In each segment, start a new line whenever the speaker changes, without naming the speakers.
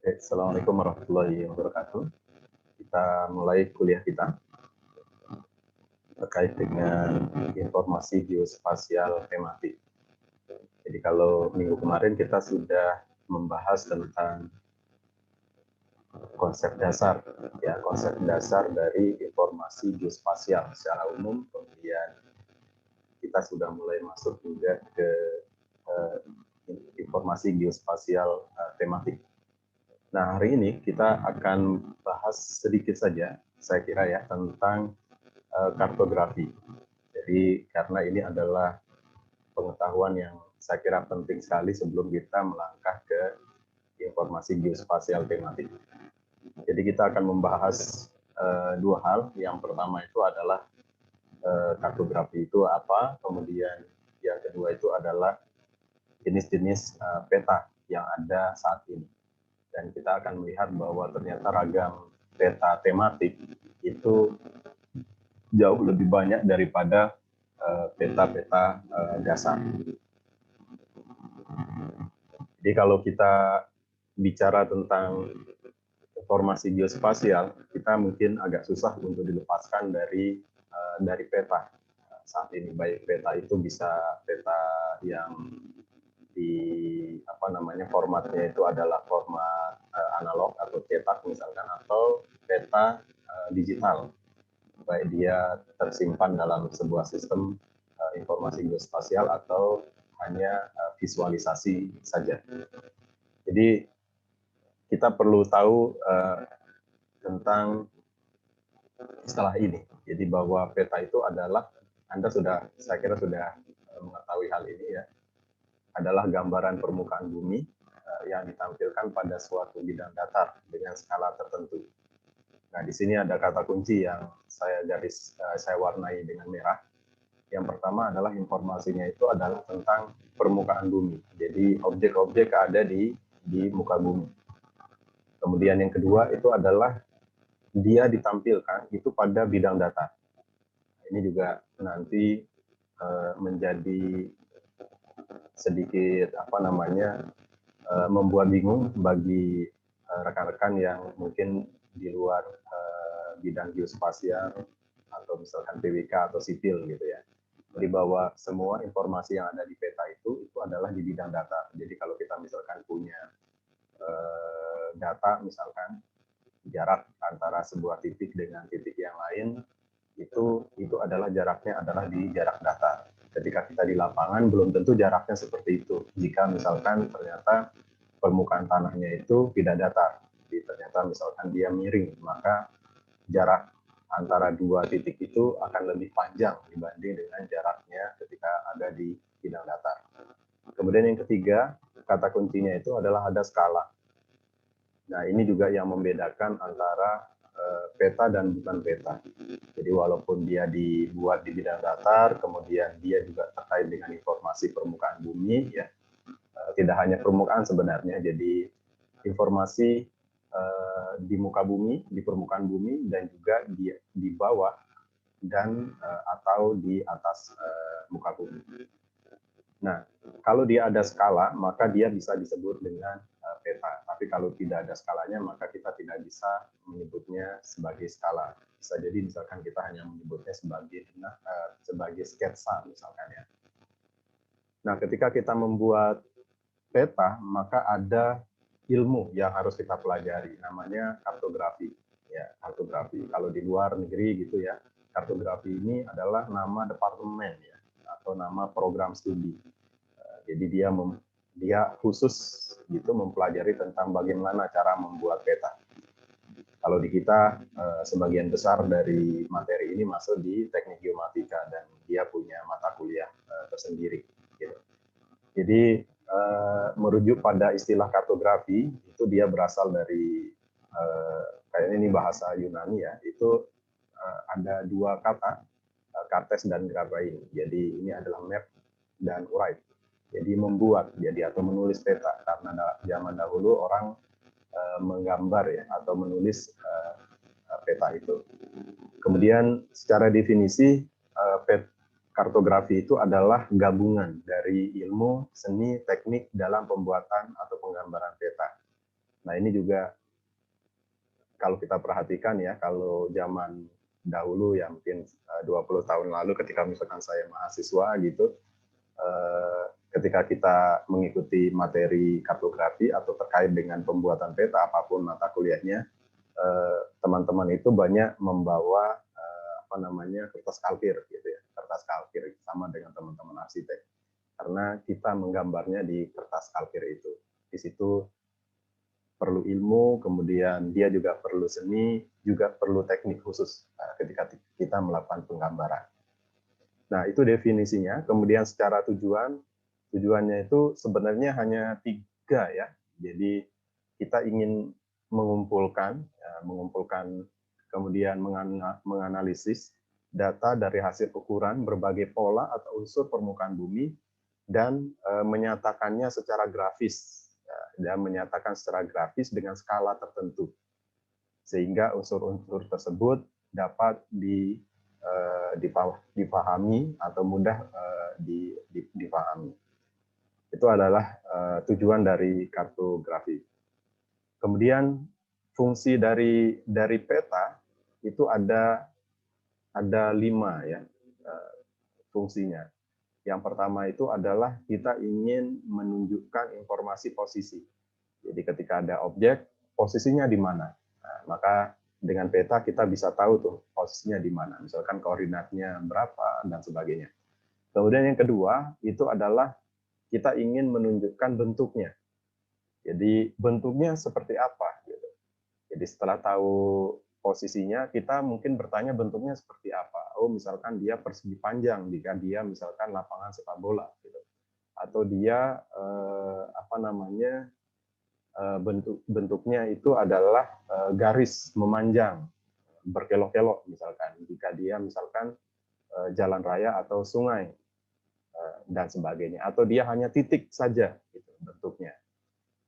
Assalamualaikum warahmatullahi wabarakatuh. Kita mulai kuliah kita terkait dengan informasi geospasial tematik. Jadi kalau minggu kemarin kita sudah membahas tentang konsep dasar, ya konsep dasar dari informasi geospasial secara umum. Kemudian kita sudah mulai masuk juga ke uh, informasi geospasial tematik. Nah, hari ini kita akan bahas sedikit saja, saya kira ya, tentang kartografi. Jadi, karena ini adalah pengetahuan yang saya kira penting sekali sebelum kita melangkah ke informasi geospasial tematik. Jadi, kita akan membahas dua hal. Yang pertama itu adalah kartografi itu apa, kemudian yang kedua itu adalah jenis-jenis peta yang ada saat ini. Dan kita akan melihat bahwa ternyata ragam peta tematik itu jauh lebih banyak daripada peta-peta dasar. Jadi kalau kita bicara tentang informasi geospasial, kita mungkin agak susah untuk dilepaskan dari peta saat ini. Baik peta itu bisa peta yang formatnya itu adalah format analog atau cetak misalkan, atau peta digital, baik dia tersimpan dalam sebuah sistem informasi geospasial atau hanya visualisasi saja. Jadi kita perlu tahu tentang istilah ini. Jadi bahwa peta itu adalah, saya kira sudah mengetahui hal ini ya, adalah gambaran permukaan bumi yang ditampilkan pada suatu bidang datar dengan skala tertentu. Nah, di sini ada kata kunci yang saya warnai dengan merah. Yang pertama adalah informasinya itu adalah tentang permukaan bumi. Jadi objek-objek yang ada di muka bumi. Kemudian yang kedua itu adalah dia ditampilkan itu pada bidang datar. Ini juga nanti menjadi sedikit membuat bingung bagi rekan-rekan yang mungkin di luar bidang geospasial atau misalkan PWK atau sipil gitu ya. Jadi bahwa semua informasi yang ada di peta itu adalah di bidang data. Jadi kalau kita misalkan punya data, misalkan jarak antara sebuah titik dengan titik yang lain, itu adalah jaraknya adalah di jarak data. Ketika kita di lapangan belum tentu jaraknya seperti itu. Jika misalkan ternyata permukaan tanahnya itu tidak datar, jadi ternyata misalkan dia miring, maka jarak antara dua titik itu akan lebih panjang dibanding dengan jaraknya ketika ada di bidang datar. Kemudian yang ketiga, kata kuncinya itu adalah ada skala. Nah, ini juga yang membedakan antara peta dan bukan peta. Jadi walaupun dia dibuat di bidang datar, kemudian dia juga terkait dengan informasi permukaan bumi, ya, tidak hanya permukaan sebenarnya. Jadi informasi di muka bumi, di permukaan bumi, dan juga di bawah dan atau di atas muka bumi. Nah, kalau dia ada skala, maka dia bisa disebut dengan peta. Tapi kalau tidak ada skalanya, maka kita tidak bisa menyebutnya sebagai skala. Bisa jadi misalkan kita hanya menyebutnya sebagai sketsa misalkan ya. Nah, ketika kita membuat peta, maka ada ilmu yang harus kita pelajari, namanya kartografi. Ya, kartografi. Kalau di luar negeri gitu ya, kartografi ini adalah nama departemen ya, atau nama program studi. Jadi dia khusus gitu mempelajari tentang bagaimana cara membuat peta. Kalau di kita sebagian besar dari materi ini masuk di teknik geomatika dan dia punya mata kuliah tersendiri. Gitu. Jadi merujuk pada istilah kartografi itu dia berasal dari kayaknya ini bahasa Yunani ya, itu ada dua kata, kartes dan graphai. Jadi ini adalah map dan write. Jadi membuat, jadi atau menulis peta, karena zaman dahulu orang menggambar ya atau menulis peta itu. Kemudian secara definisi kartografi itu adalah gabungan dari ilmu, seni, teknik dalam pembuatan atau penggambaran peta. Nah, ini juga kalau kita perhatikan ya, kalau zaman dahulu ya mungkin 20 tahun lalu ketika misalkan saya mahasiswa gitu, ketika kita mengikuti materi kartografi atau terkait dengan pembuatan peta apapun mata kuliahnya, teman-teman itu banyak membawa apa namanya kertas kalkir gitu ya, kertas kalkir sama dengan teman-teman arsitek, karena kita menggambarnya di kertas kalkir itu. Di situ perlu ilmu, kemudian dia juga perlu seni, juga perlu teknik khusus ketika kita melakukan penggambaran. Nah, itu definisinya. Kemudian secara tujuannya itu sebenarnya hanya 3 ya. Jadi kita ingin mengumpulkan, kemudian menganalisis data dari hasil ukuran berbagai pola atau unsur permukaan bumi dan menyatakannya secara grafis, dan menyatakan secara grafis dengan skala tertentu, sehingga unsur-unsur tersebut dapat dipahami atau mudah dipahami. Itu adalah tujuan dari kartografi. Kemudian fungsi dari peta itu ada 5 ya fungsinya. Yang pertama itu adalah kita ingin menunjukkan informasi posisi. Jadi ketika ada objek, posisinya di mana. Nah, maka dengan peta kita bisa tahu tuh posisinya di mana. Misalkan koordinatnya berapa dan sebagainya. Kemudian yang kedua itu adalah kita ingin menunjukkan bentuknya. Jadi bentuknya seperti apa gitu. Jadi setelah tahu posisinya, kita mungkin bertanya bentuknya seperti apa. Oh, misalkan dia persegi panjang, jika dia misalkan lapangan sepak bola, gitu. Atau dia bentuknya itu adalah garis memanjang, berkelok-kelok misalkan. Jika dia misalkan jalan raya atau sungai dan sebagainya. Atau dia hanya titik saja, gitu, bentuknya.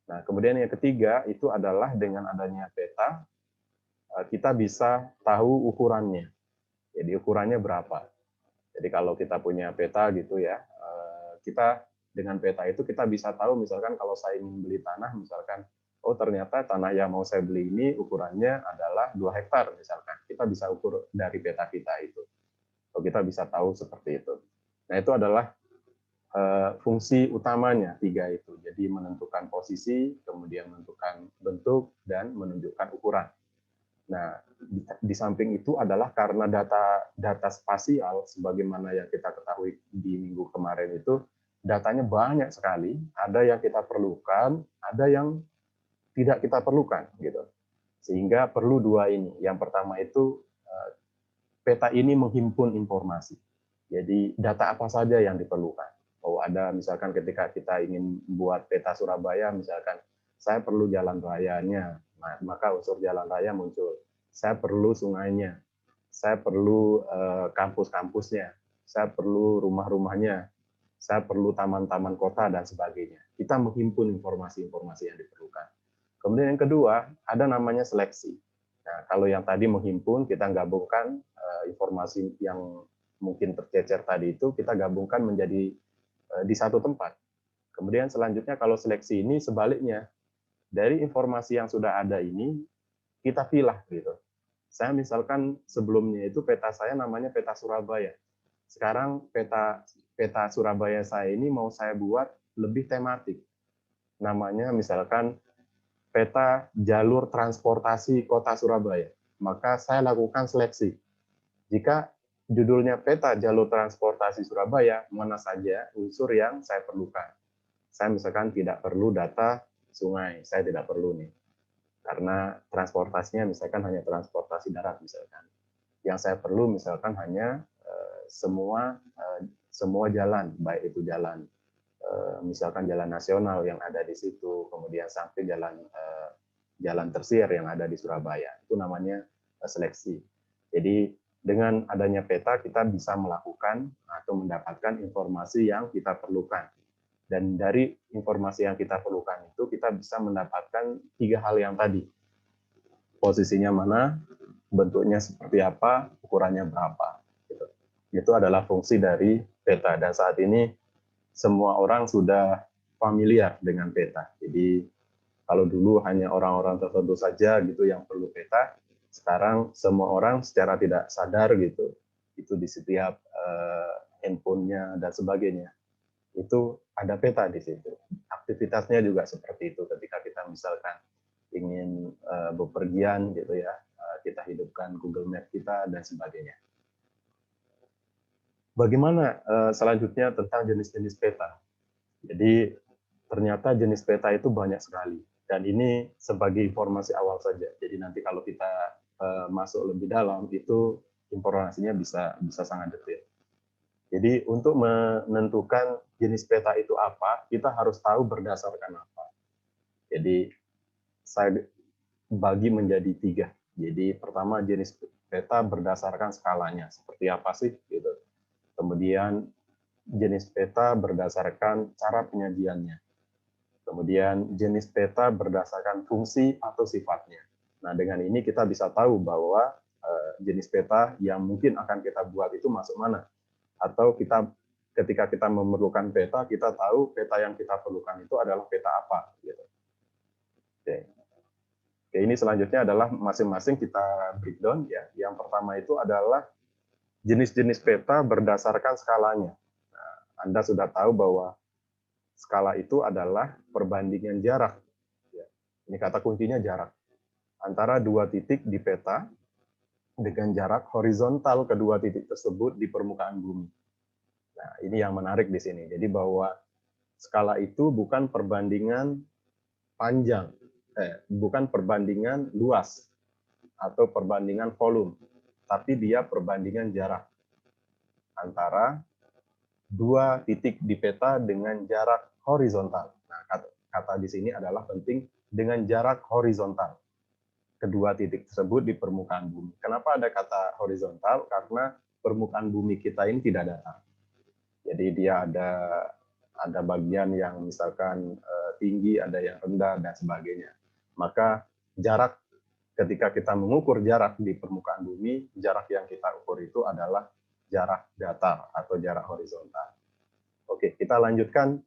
Nah, kemudian yang ketiga itu adalah dengan adanya peta, kita bisa tahu ukurannya. Jadi ukurannya berapa. Jadi kalau kita punya peta gitu ya, kita dengan peta itu kita bisa tahu misalkan kalau saya ingin beli tanah, misalkan, oh ternyata tanah yang mau saya beli ini ukurannya adalah 2 hektar misalkan. Kita bisa ukur dari peta kita itu. Atau kita bisa tahu seperti itu. Nah, itu adalah fungsi utamanya 3 itu. Jadi menentukan posisi, kemudian menentukan bentuk, dan menunjukkan ukuran. Nah, di samping itu adalah karena data spasial, sebagaimana yang kita ketahui di minggu kemarin itu, datanya banyak sekali. Ada yang kita perlukan, ada yang tidak kita perlukan, gitu. Sehingga perlu 2 ini. Yang pertama itu peta ini menghimpun informasi. Jadi data apa saja yang diperlukan. Oh, ada misalkan ketika kita ingin buat peta Surabaya, misalkan saya perlu jalan rayanya, nah, maka unsur jalan raya muncul. Saya perlu sungainya, saya perlu kampus-kampusnya, saya perlu rumah-rumahnya, saya perlu taman-taman kota dan sebagainya. Kita menghimpun informasi-informasi yang diperlukan. Kemudian yang kedua, ada namanya seleksi. Nah, kalau yang tadi menghimpun, kita gabungkan informasi yang mungkin tercecer tadi itu, kita gabungkan menjadi di satu tempat. Kemudian selanjutnya kalau seleksi ini sebaliknya, dari informasi yang sudah ada ini, kita pilah gitu. Saya misalkan sebelumnya itu peta saya namanya peta Surabaya. Sekarang peta Surabaya saya ini mau saya buat lebih tematik. Namanya misalkan peta jalur transportasi kota Surabaya. Maka saya lakukan seleksi. Jika judulnya peta jalur transportasi Surabaya, mana saja unsur yang saya perlukan. Saya misalkan tidak perlu data sungai, saya tidak perlu nih. Karena transportasinya misalkan hanya transportasi darat misalkan. Yang saya perlu misalkan hanya semua jalan, baik itu jalan misalkan jalan nasional yang ada di situ, kemudian sampai jalan tersier yang ada di Surabaya. Itu namanya seleksi. Jadi dengan adanya peta kita bisa melakukan atau mendapatkan informasi yang kita perlukan. Dan dari informasi yang kita perlukan itu kita bisa mendapatkan 3 hal yang tadi. Posisinya mana, bentuknya seperti apa, ukurannya berapa. Gitu. Itu adalah fungsi dari peta. Dan saat ini semua orang sudah familiar dengan peta. Jadi Kalau dulu hanya orang-orang tertentu saja gitu yang perlu peta, sekarang semua orang secara tidak sadar gitu, itu di setiap handphonenya dan sebagainya, itu ada peta di situ. Aktivitasnya juga seperti itu ketika kita misalkan ingin bepergian gitu ya, kita hidupkan Google Map kita dan sebagainya. Bagaimana selanjutnya tentang jenis-jenis peta? Jadi ternyata jenis peta itu banyak sekali. Dan ini sebagai informasi awal saja. Jadi nanti kalau kita masuk lebih dalam, itu informasinya bisa sangat detail. Jadi untuk menentukan jenis peta itu apa, kita harus tahu berdasarkan apa. Jadi saya bagi menjadi 3. Jadi pertama jenis peta berdasarkan skalanya, seperti apa sih gitu. Kemudian jenis peta berdasarkan cara penyajiannya. Kemudian jenis peta berdasarkan fungsi atau sifatnya. Nah, dengan ini kita bisa tahu bahwa jenis peta yang mungkin akan kita buat itu masuk mana. Atau ketika kita memerlukan peta, kita tahu peta yang kita perlukan itu adalah peta apa. Gitu. Oke. Oke, ini selanjutnya adalah masing-masing kita breakdown ya. Yang pertama itu adalah jenis-jenis peta berdasarkan skalanya. Nah, Anda sudah tahu bahwa skala itu adalah perbandingan jarak. Ini kata kuncinya jarak. Antara dua titik di peta dengan jarak horizontal kedua titik tersebut di permukaan bumi. Nah, ini yang menarik di sini. Jadi bahwa skala itu bukan perbandingan panjang, bukan perbandingan luas atau perbandingan volume, tapi dia perbandingan jarak antara dua titik di peta dengan jarak horizontal. Nah, kata di sini adalah penting dengan jarak horizontal. Kedua titik tersebut di permukaan bumi. Kenapa ada kata horizontal? Karena permukaan bumi kita ini tidak datar. Jadi dia ada bagian yang misalkan tinggi, ada yang rendah dan sebagainya. Maka jarak ketika kita mengukur jarak di permukaan bumi, jarak yang kita ukur itu adalah jarak datar atau jarak horizontal. Oke, kita lanjutkan.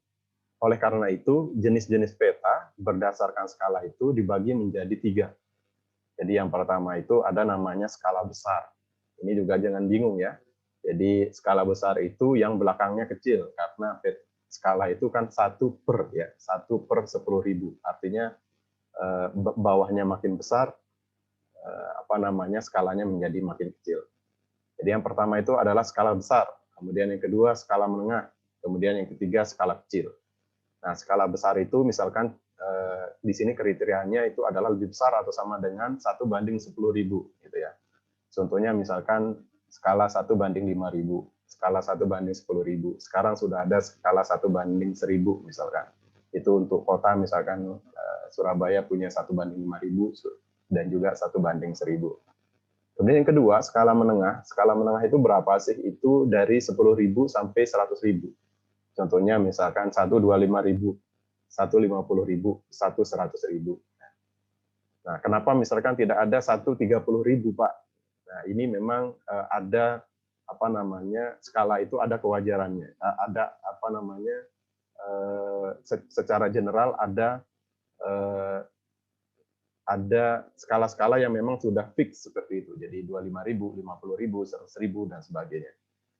Oleh karena itu, jenis-jenis peta berdasarkan skala itu dibagi menjadi 3. Jadi yang pertama itu ada namanya skala besar. Ini juga jangan bingung ya. Jadi skala besar itu yang belakangnya kecil, karena skala itu kan 1 per ya, 1 per 10.000. Artinya bawahnya makin besar, skalanya menjadi makin kecil. Jadi yang pertama itu adalah skala besar, kemudian yang kedua skala menengah, kemudian yang ketiga skala kecil. Nah, skala besar itu misalkan di sini kriterianya itu adalah lebih besar atau sama dengan 1/10.000 gitu ya. Contohnya misalkan skala 1/5.000, skala 1/10.000. Sekarang sudah ada skala 1/1000 misalkan. Itu untuk kota misalkan Surabaya punya 1/5.000 dan juga 1/1000. Kemudian yang kedua, skala menengah. Skala menengah itu berapa sih? Itu dari 10.000 sampai 100.000. Contohnya misalkan 125.000, 150.000, 100.000. Nah, kenapa misalkan tidak ada 130.000, Pak? Nah, ini memang ada skala itu ada kewajarannya. Ada secara general ada skala-skala yang memang sudah fix seperti itu. Jadi 25.000, 50.000, 100.000 dan sebagainya.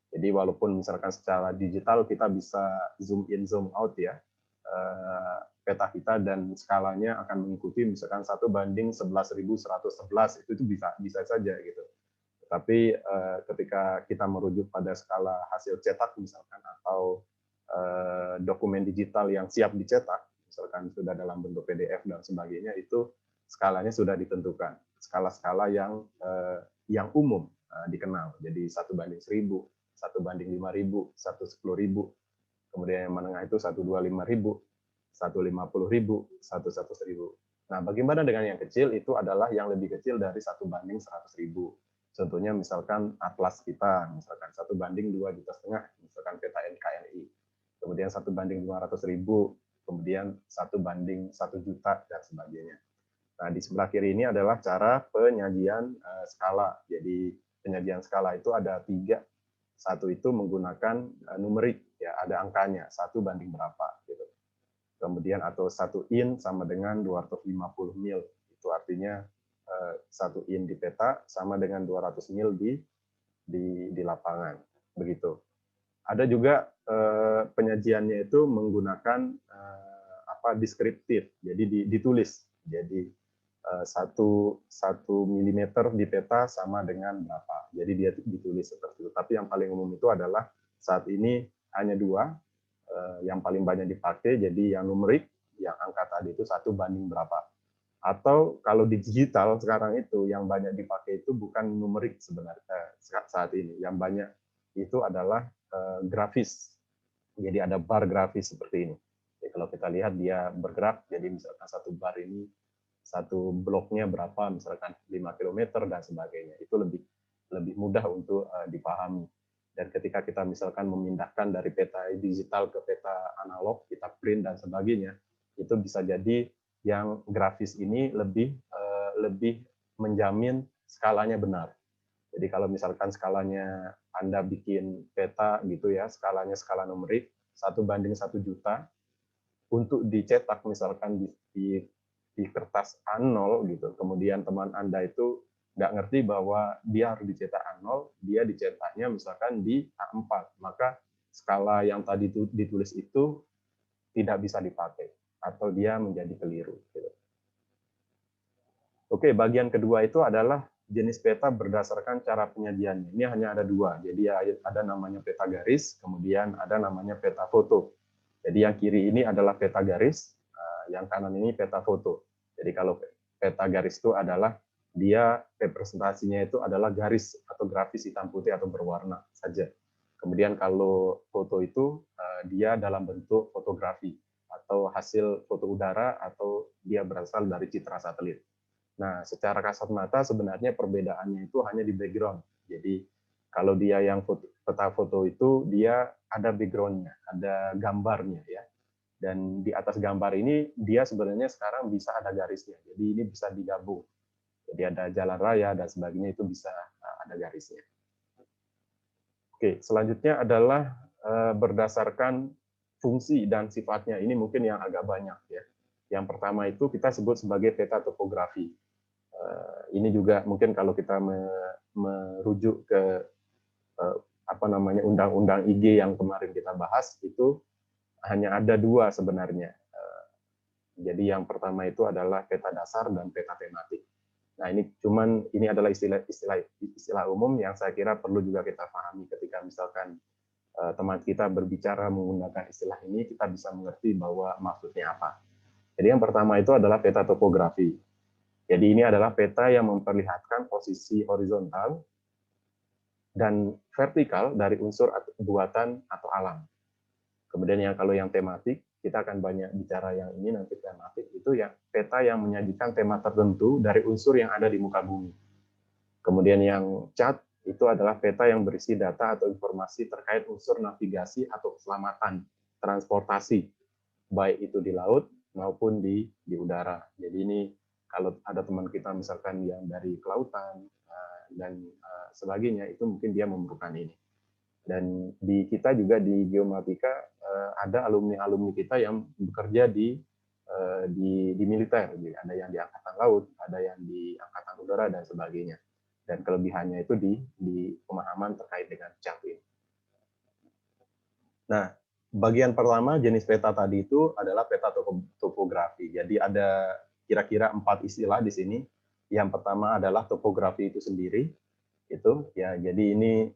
Jadi walaupun misalkan secara digital kita bisa zoom in, zoom out ya, peta kita dan skalanya akan mengikuti misalkan 1/11.111 itu bisa saja gitu. Tapi ketika kita merujuk pada skala hasil cetak misalkan atau dokumen digital yang siap dicetak, misalkan sudah dalam bentuk PDF dan sebagainya, itu skalanya sudah ditentukan. Skala-skala yang umum dikenal. Jadi 1/1000, 1/5.000, 1/10.000. Kemudian yang menengah itu 125.000, 150.000, 100.000. Nah, bagaimana dengan yang kecil? Itu adalah yang lebih kecil dari 1/100.000. Contohnya misalkan atlas kita, misalkan 1/2,5 juta, misalkan peta NKRI. Kemudian 1/500.000, kemudian 1/1 juta dan sebagainya. Nah, di sebelah kiri ini adalah cara penyajian skala. Jadi penyajian skala itu ada 3. Satu itu menggunakan numerik, ya ada angkanya, 1 banding berapa gitu. Kemudian atau 1 in sama dengan 250 mil. Itu artinya 1 in di peta sama dengan 200 mil di lapangan. Begitu. Ada juga penyajiannya itu menggunakan deskriptif, jadi ditulis. Jadi 1 milimeter di peta sama dengan berapa. Jadi dia ditulis seperti itu. Tapi yang paling umum itu adalah saat ini hanya 2 yang paling banyak dipakai. Jadi yang numerik, yang angka tadi itu 1 banding berapa. Atau kalau di digital sekarang itu yang banyak dipakai itu bukan numerik sebenarnya saat ini. Yang banyak itu adalah grafis. Jadi ada bar grafis seperti ini. Jadi kalau kita lihat dia bergerak, jadi misalkan 1 bar ini 1 bloknya berapa, misalkan 5 km dan sebagainya. Itu lebih mudah untuk dipahami. Dan ketika kita misalkan memindahkan dari peta digital ke peta analog, kita print dan sebagainya, itu bisa jadi yang grafis ini lebih menjamin skalanya benar. Jadi kalau misalkan skalanya Anda bikin peta gitu ya, skalanya skala numerik 1:1.000.000, untuk dicetak misalkan di kertas A0 gitu, kemudian teman Anda itu nggak ngerti bahwa dia harus dicetak A0, dia dicetaknya misalkan di A4, maka skala yang tadi ditulis itu tidak bisa dipakai atau dia menjadi keliru. Gitu. Oke, bagian kedua itu adalah jenis peta berdasarkan cara penyajiannya. Ini hanya ada 2, jadi ada namanya peta garis, kemudian ada namanya peta foto. Jadi yang kiri ini adalah peta garis, yang kanan ini peta foto. Jadi kalau peta garis itu adalah dia representasinya itu adalah garis atau grafis hitam putih atau berwarna saja. Kemudian kalau foto itu dia dalam bentuk fotografi atau hasil foto udara atau dia berasal dari citra satelit. Nah, secara kasat mata sebenarnya perbedaannya itu hanya di background. Jadi kalau dia yang peta foto itu dia ada background-nya, ada gambarnya ya. Dan di atas gambar ini dia sebenarnya sekarang bisa ada garisnya. Jadi ini bisa digabung. Jadi ada jalan raya dan sebagainya itu bisa ada garisnya. Oke, selanjutnya adalah berdasarkan fungsi dan sifatnya. Ini mungkin yang agak banyak ya. Yang pertama itu kita sebut sebagai peta topografi. Ini juga mungkin kalau kita merujuk ke undang-undang IG yang kemarin kita bahas itu hanya ada 2 sebenarnya. Jadi yang pertama itu adalah peta dasar dan peta tematik. Nah, ini adalah istilah umum yang saya kira perlu juga kita pahami ketika misalkan teman kita berbicara menggunakan istilah ini, kita bisa mengerti bahwa maksudnya apa. Jadi yang pertama itu adalah peta topografi. Jadi ini adalah peta yang memperlihatkan posisi horizontal dan vertikal dari unsur buatan atau alam. Kemudian kalau yang tematik, kita akan banyak bicara yang ini nanti tematik, itu yang peta yang menyajikan tema tertentu dari unsur yang ada di muka bumi. Kemudian yang cat, itu adalah peta yang berisi data atau informasi terkait unsur navigasi atau keselamatan, transportasi, baik itu di laut maupun di udara. Jadi ini kalau ada teman kita misalkan yang dari kelautan dan sebagainya, itu mungkin dia memerlukan ini. Dan di kita juga di Geomatika ada alumni-alumni kita yang bekerja di militer, jadi ada yang di angkatan laut, ada yang di angkatan udara dan sebagainya. Dan kelebihannya itu di pemahaman terkait dengan cat ini. Nah, bagian pertama jenis peta tadi itu adalah peta topografi. Jadi ada kira-kira 4 istilah di sini. Yang pertama adalah topografi itu sendiri. Itu ya, jadi ini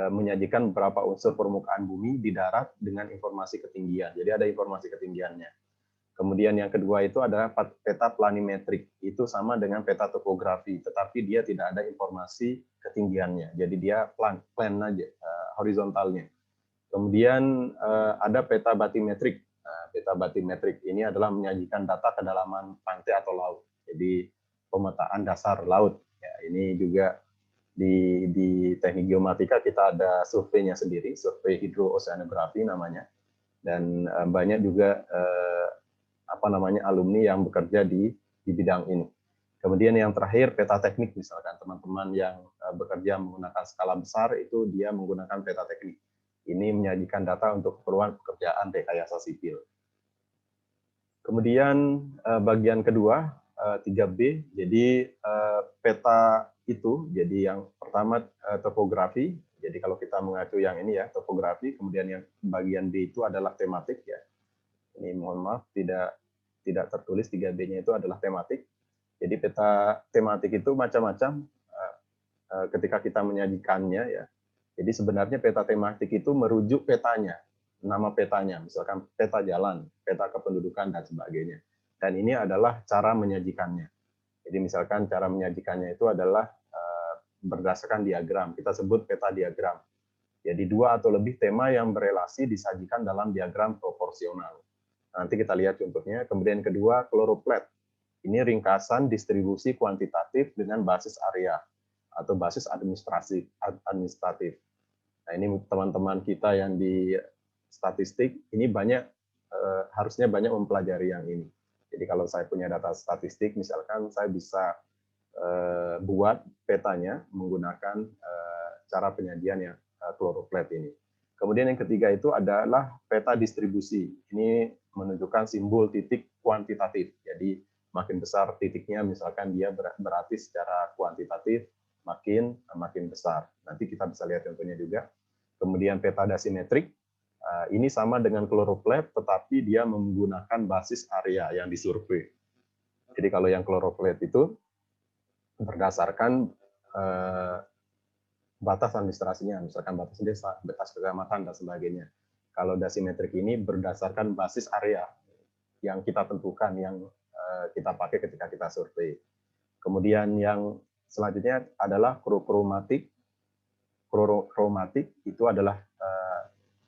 menyajikan beberapa unsur permukaan bumi di darat dengan informasi ketinggian. Jadi ada informasi ketinggiannya. Kemudian yang kedua itu adalah peta planimetrik. Itu sama dengan peta topografi, tetapi dia tidak ada informasi ketinggiannya. Jadi dia plan aja, horizontalnya. Kemudian ada peta batimetrik. Nah, peta batimetrik ini adalah menyajikan data kedalaman pantai atau laut. Jadi pemetaan dasar laut. Ya, ini juga di teknik geomatika kita ada surveinya sendiri, survei hidrooceanografi namanya, dan banyak juga alumni yang bekerja di bidang ini. Kemudian yang terakhir peta teknik, misalkan teman-teman yang bekerja menggunakan skala besar itu dia menggunakan peta teknik. Ini menyajikan data untuk keperluan pekerjaan rekayasa sipil. Kemudian bagian kedua 3B, jadi peta itu, jadi yang pertama topografi. Jadi kalau kita mengacu yang ini ya topografi, kemudian yang bagian B itu adalah tematik ya. Ini mohon maaf tidak tertulis 3B-nya itu adalah tematik. Jadi peta tematik itu macam-macam ketika kita menyajikannya ya. Jadi sebenarnya peta tematik itu merujuk petanya, nama petanya, misalkan peta jalan, peta kependudukan, dan sebagainya. Dan ini adalah cara menyajikannya. Jadi misalkan cara menyajikannya itu adalah berdasarkan diagram, kita sebut peta diagram. Jadi 2 atau lebih tema yang berelasi disajikan dalam diagram proporsional. Nanti kita lihat contohnya. Kemudian kedua, kloroplet. Ini ringkasan distribusi kuantitatif dengan basis area atau basis administratif. Nah, ini teman-teman kita yang di statistik ini harusnya banyak mempelajari yang ini. Jadi kalau saya punya data statistik, misalkan saya bisa buat petanya menggunakan cara penyajian yang kloroplet ini. Kemudian yang ketiga itu adalah peta distribusi. Ini menunjukkan simbol titik kuantitatif. Jadi makin besar titiknya, misalkan dia berarti secara kuantitatif makin besar. Nanti kita bisa lihat contohnya juga. Kemudian peta dasimetrik, ini sama dengan kloroplet, tetapi dia menggunakan basis area yang disurvei. Jadi kalau yang kloroplet itu berdasarkan batas administrasinya, misalkan batas desa, batas kecamatan, dan sebagainya. Kalau dasimetrik ini berdasarkan basis area yang kita tentukan, yang kita pakai ketika kita survei. Kemudian yang selanjutnya adalah kromatik. Kromatik itu adalah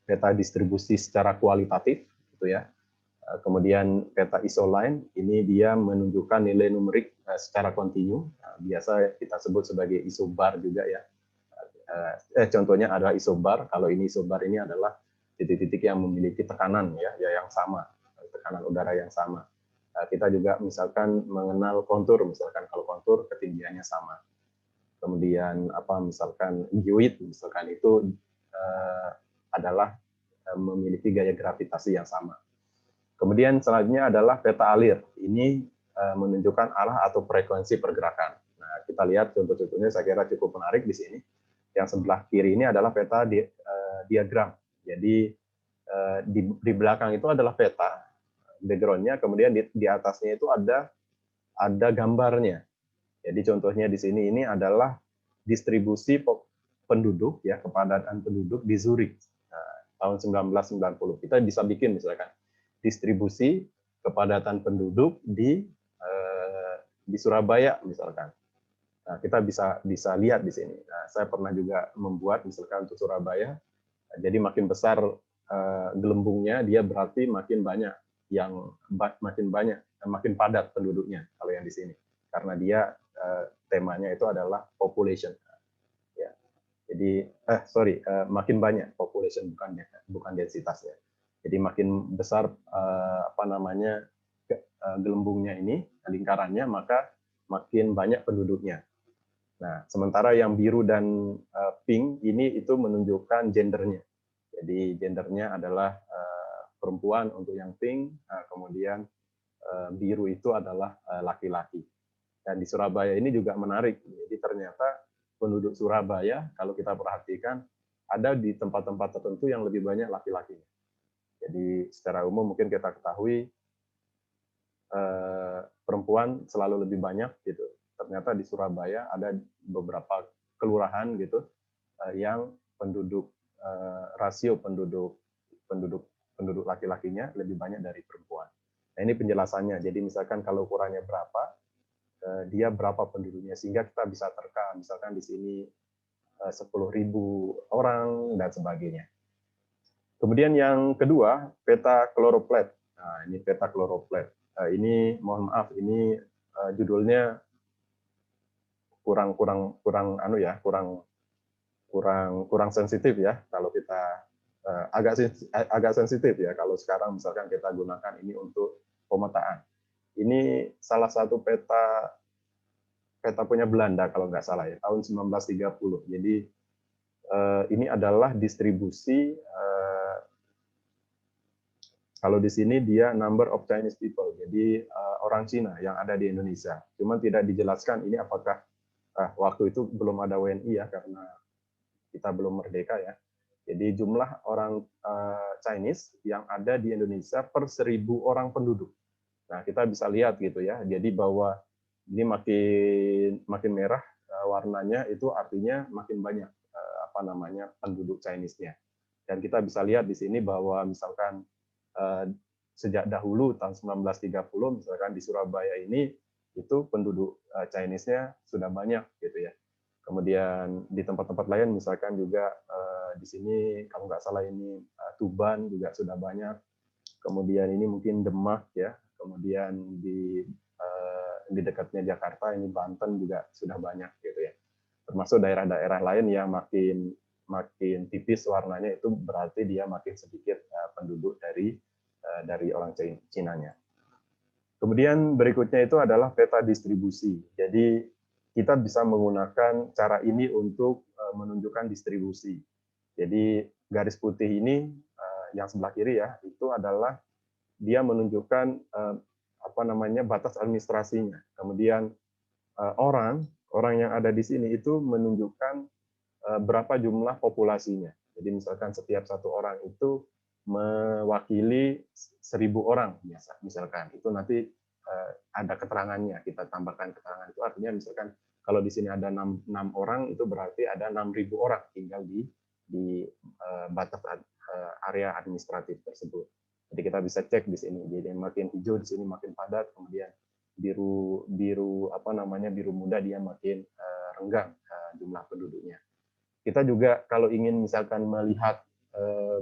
peta distribusi secara kualitatif, gitu ya. Kemudian peta isoline, ini dia menunjukkan nilai numerik secara kontinu. Biasa kita sebut sebagai isobar juga ya. Contohnya adalah isobar. Kalau ini isobar ini adalah titik-titik yang memiliki tekanan ya yang sama, tekanan udara yang sama. Kita juga misalkan mengenal kontur, misalkan kalau kontur ketinggiannya sama. Kemudian misalkan geoid, misalkan itu adalah memiliki gaya gravitasi yang sama. Kemudian selanjutnya adalah peta alir. Ini menunjukkan arah atau frekuensi pergerakan. Nah, kita lihat contoh-contohnya, saya kira cukup menarik di sini. Yang sebelah kiri ini adalah peta diagram. Jadi di belakang itu adalah peta background-nya, kemudian di atasnya itu ada gambarnya. Jadi contohnya di sini ini adalah distribusi penduduk ya, kepadatan penduduk di Zurich tahun 1990. Kita bisa bikin misalkan distribusi kepadatan penduduk di Surabaya misalkan. Nah, kita bisa lihat di sini. Nah, saya pernah juga membuat misalkan untuk Surabaya. Jadi makin besar gelembungnya, dia berarti makin banyak makin padat penduduknya kalau yang di sini. Karena dia temanya itu adalah population. Ya. Jadi makin banyak population, bukan densitasnya. Jadi makin besar gelembungnya ini, lingkarannya, maka makin banyak penduduknya. Nah, sementara yang biru dan pink ini itu menunjukkan gendernya. Jadi gendernya adalah perempuan untuk yang pink, kemudian biru itu adalah laki-laki. Dan di Surabaya ini juga menarik. Jadi ternyata penduduk Surabaya, kalau kita perhatikan, ada di tempat-tempat tertentu yang lebih banyak laki-lakinya. Jadi secara umum mungkin kita ketahui perempuan selalu lebih banyak gitu. Ternyata di Surabaya ada beberapa kelurahan gitu yang rasio penduduk laki-lakinya lebih banyak dari perempuan. Nah, ini penjelasannya. Jadi misalkan kalau ukurannya berapa, dia berapa penduduknya, sehingga kita bisa misalkan di sini 10.000 orang dan sebagainya. Kemudian yang kedua, peta kloroplet. Nah, ini peta kloroplet. Ini mohon maaf, ini judulnya kurang sensitif ya. Kalau kita agak sensitif ya kalau sekarang misalkan kita gunakan ini untuk pemetaan. Ini salah satu peta punya Belanda kalau nggak salah ya, tahun 1930. Jadi ini adalah distribusi Kalau di sini dia number of Chinese people, jadi orang Cina yang ada di Indonesia. Cuman tidak dijelaskan ini apakah waktu itu belum ada WNI ya, karena kita belum merdeka ya. Jadi jumlah orang Chinese yang ada di Indonesia per 1.000 orang penduduk. Nah, kita bisa lihat gitu ya. Jadi bahwa ini makin merah warnanya, itu artinya makin banyak penduduk Chinese-nya. Dan kita bisa lihat di sini bahwa misalkan sejak dahulu tahun 1930 misalkan di Surabaya ini itu penduduk Chinese-nya sudah banyak gitu ya. Kemudian di tempat-tempat lain misalkan juga di sini kalau nggak salah ini Tuban juga sudah banyak. Kemudian ini mungkin Demak ya. Kemudian di dekatnya Jakarta ini Banten juga sudah banyak gitu ya. Termasuk daerah-daerah lain yang makin tipis warnanya, itu berarti dia makin sedikit penduduk dari orang Cina-nya. Kemudian berikutnya itu adalah peta distribusi. Jadi kita bisa menggunakan cara ini untuk menunjukkan distribusi. Jadi garis putih ini yang sebelah kiri ya, itu adalah dia menunjukkan batas administrasinya. Kemudian orang yang ada di sini itu menunjukkan berapa jumlah populasinya. Jadi misalkan setiap satu orang itu mewakili 1.000 orang biasa, misalkan itu nanti ada keterangannya, kita tambahkan keterangan itu, artinya misalkan kalau di sini ada 6 orang itu berarti ada 6.000 orang tinggal di batas area administratif tersebut. Jadi kita bisa cek di sini. Jadi makin hijau di sini makin padat, kemudian biru muda dia makin renggang jumlah penduduknya. Kita juga kalau ingin misalkan melihat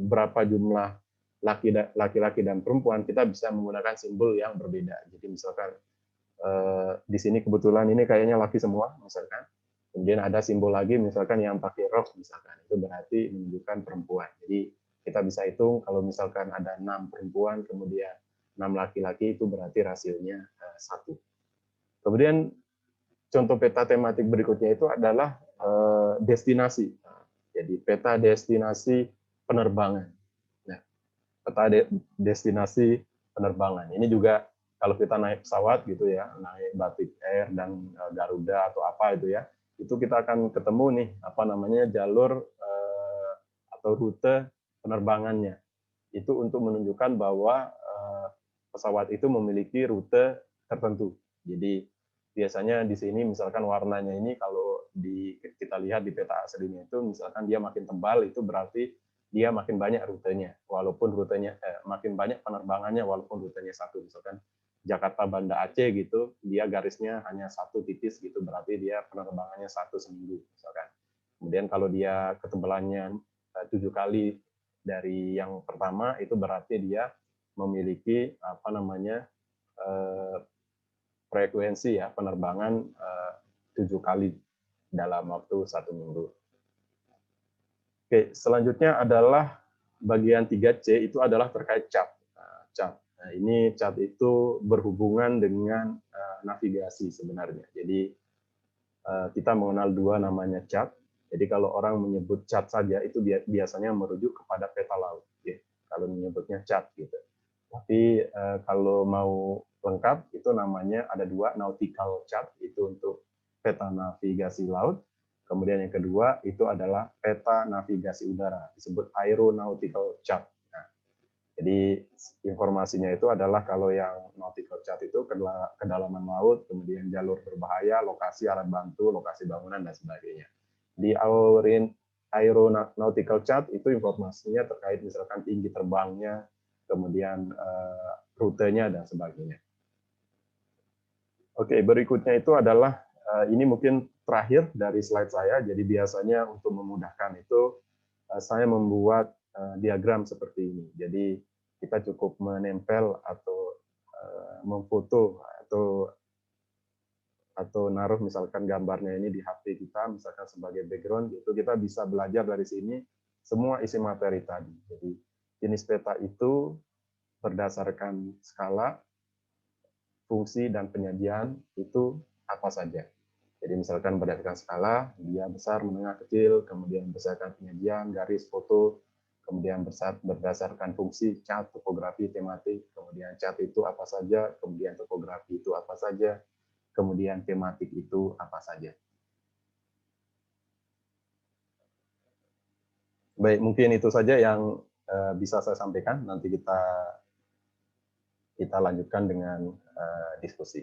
berapa jumlah laki-laki dan perempuan, kita bisa menggunakan simbol yang berbeda. Jadi misalkan di sini kebetulan ini kayaknya laki semua, misalkan. Kemudian ada simbol lagi, misalkan yang pakai rok, misalkan. Itu berarti menunjukkan perempuan. Jadi kita bisa hitung kalau misalkan ada 6 perempuan, kemudian 6 laki-laki, itu berarti rasionya 1. Kemudian contoh peta tematik berikutnya itu adalah destinasi. Jadi peta destinasi penerbangan. Nah, peta destinasi penerbangan ini juga kalau kita naik pesawat gitu ya, naik Batik Air dan Garuda atau apa itu ya, itu kita akan ketemu nih jalur atau rute penerbangannya. Itu untuk menunjukkan bahwa pesawat itu memiliki rute tertentu. Jadi biasanya di sini misalkan warnanya ini kalau kita lihat di peta aslinya itu misalkan dia makin tebal, itu berarti dia makin banyak rutenya, walaupun rutenya makin banyak penerbangannya walaupun rutenya satu. Misalkan Jakarta Banda Aceh gitu, dia garisnya hanya satu titis gitu, berarti dia penerbangannya satu seminggu misalkan. Kemudian kalau dia ketebalannya 7 kali dari yang pertama, itu berarti dia memiliki frekuensi ya penerbangan 7 kali dalam waktu 1 minggu. Oke, selanjutnya adalah bagian 3C, itu adalah terkait cat. Nah, ini cat itu berhubungan dengan navigasi sebenarnya. Jadi kita mengenal dua namanya cat. Jadi kalau orang menyebut cat saja itu biasanya merujuk kepada peta laut. Ya. Kalau menyebutnya cat gitu. Tapi kalau mau lengkap itu namanya ada dua, nautical chart itu untuk peta navigasi laut. Kemudian yang kedua itu adalah peta navigasi udara, disebut aeronautical chart. Nah, jadi informasinya itu adalah kalau yang nautical chart itu kedalaman laut, kemudian jalur berbahaya, lokasi alat bantu, lokasi bangunan dan sebagainya. Di aeronautical chart itu informasinya terkait misalkan tinggi terbangnya, kemudian rutenya dan sebagainya. Oke, berikutnya itu adalah ini mungkin terakhir dari slide saya. Jadi biasanya untuk memudahkan itu saya membuat diagram seperti ini. Jadi kita cukup menempel atau memfoto atau naruh misalkan gambarnya ini di HP kita misalkan sebagai background, itu kita bisa belajar dari sini semua isi materi tadi. Jadi jenis peta itu berdasarkan skala, fungsi, dan penyajian itu apa saja. Jadi misalkan berdasarkan skala, dia besar, menengah, kecil, kemudian berdasarkan penyajian, garis, foto, kemudian berdasarkan fungsi cat, topografi, tematik, kemudian cat itu apa saja, kemudian topografi itu apa saja, kemudian tematik itu apa saja. Baik, mungkin itu saja yang bisa saya sampaikan. Nanti kita lanjutkan dengan diskusi.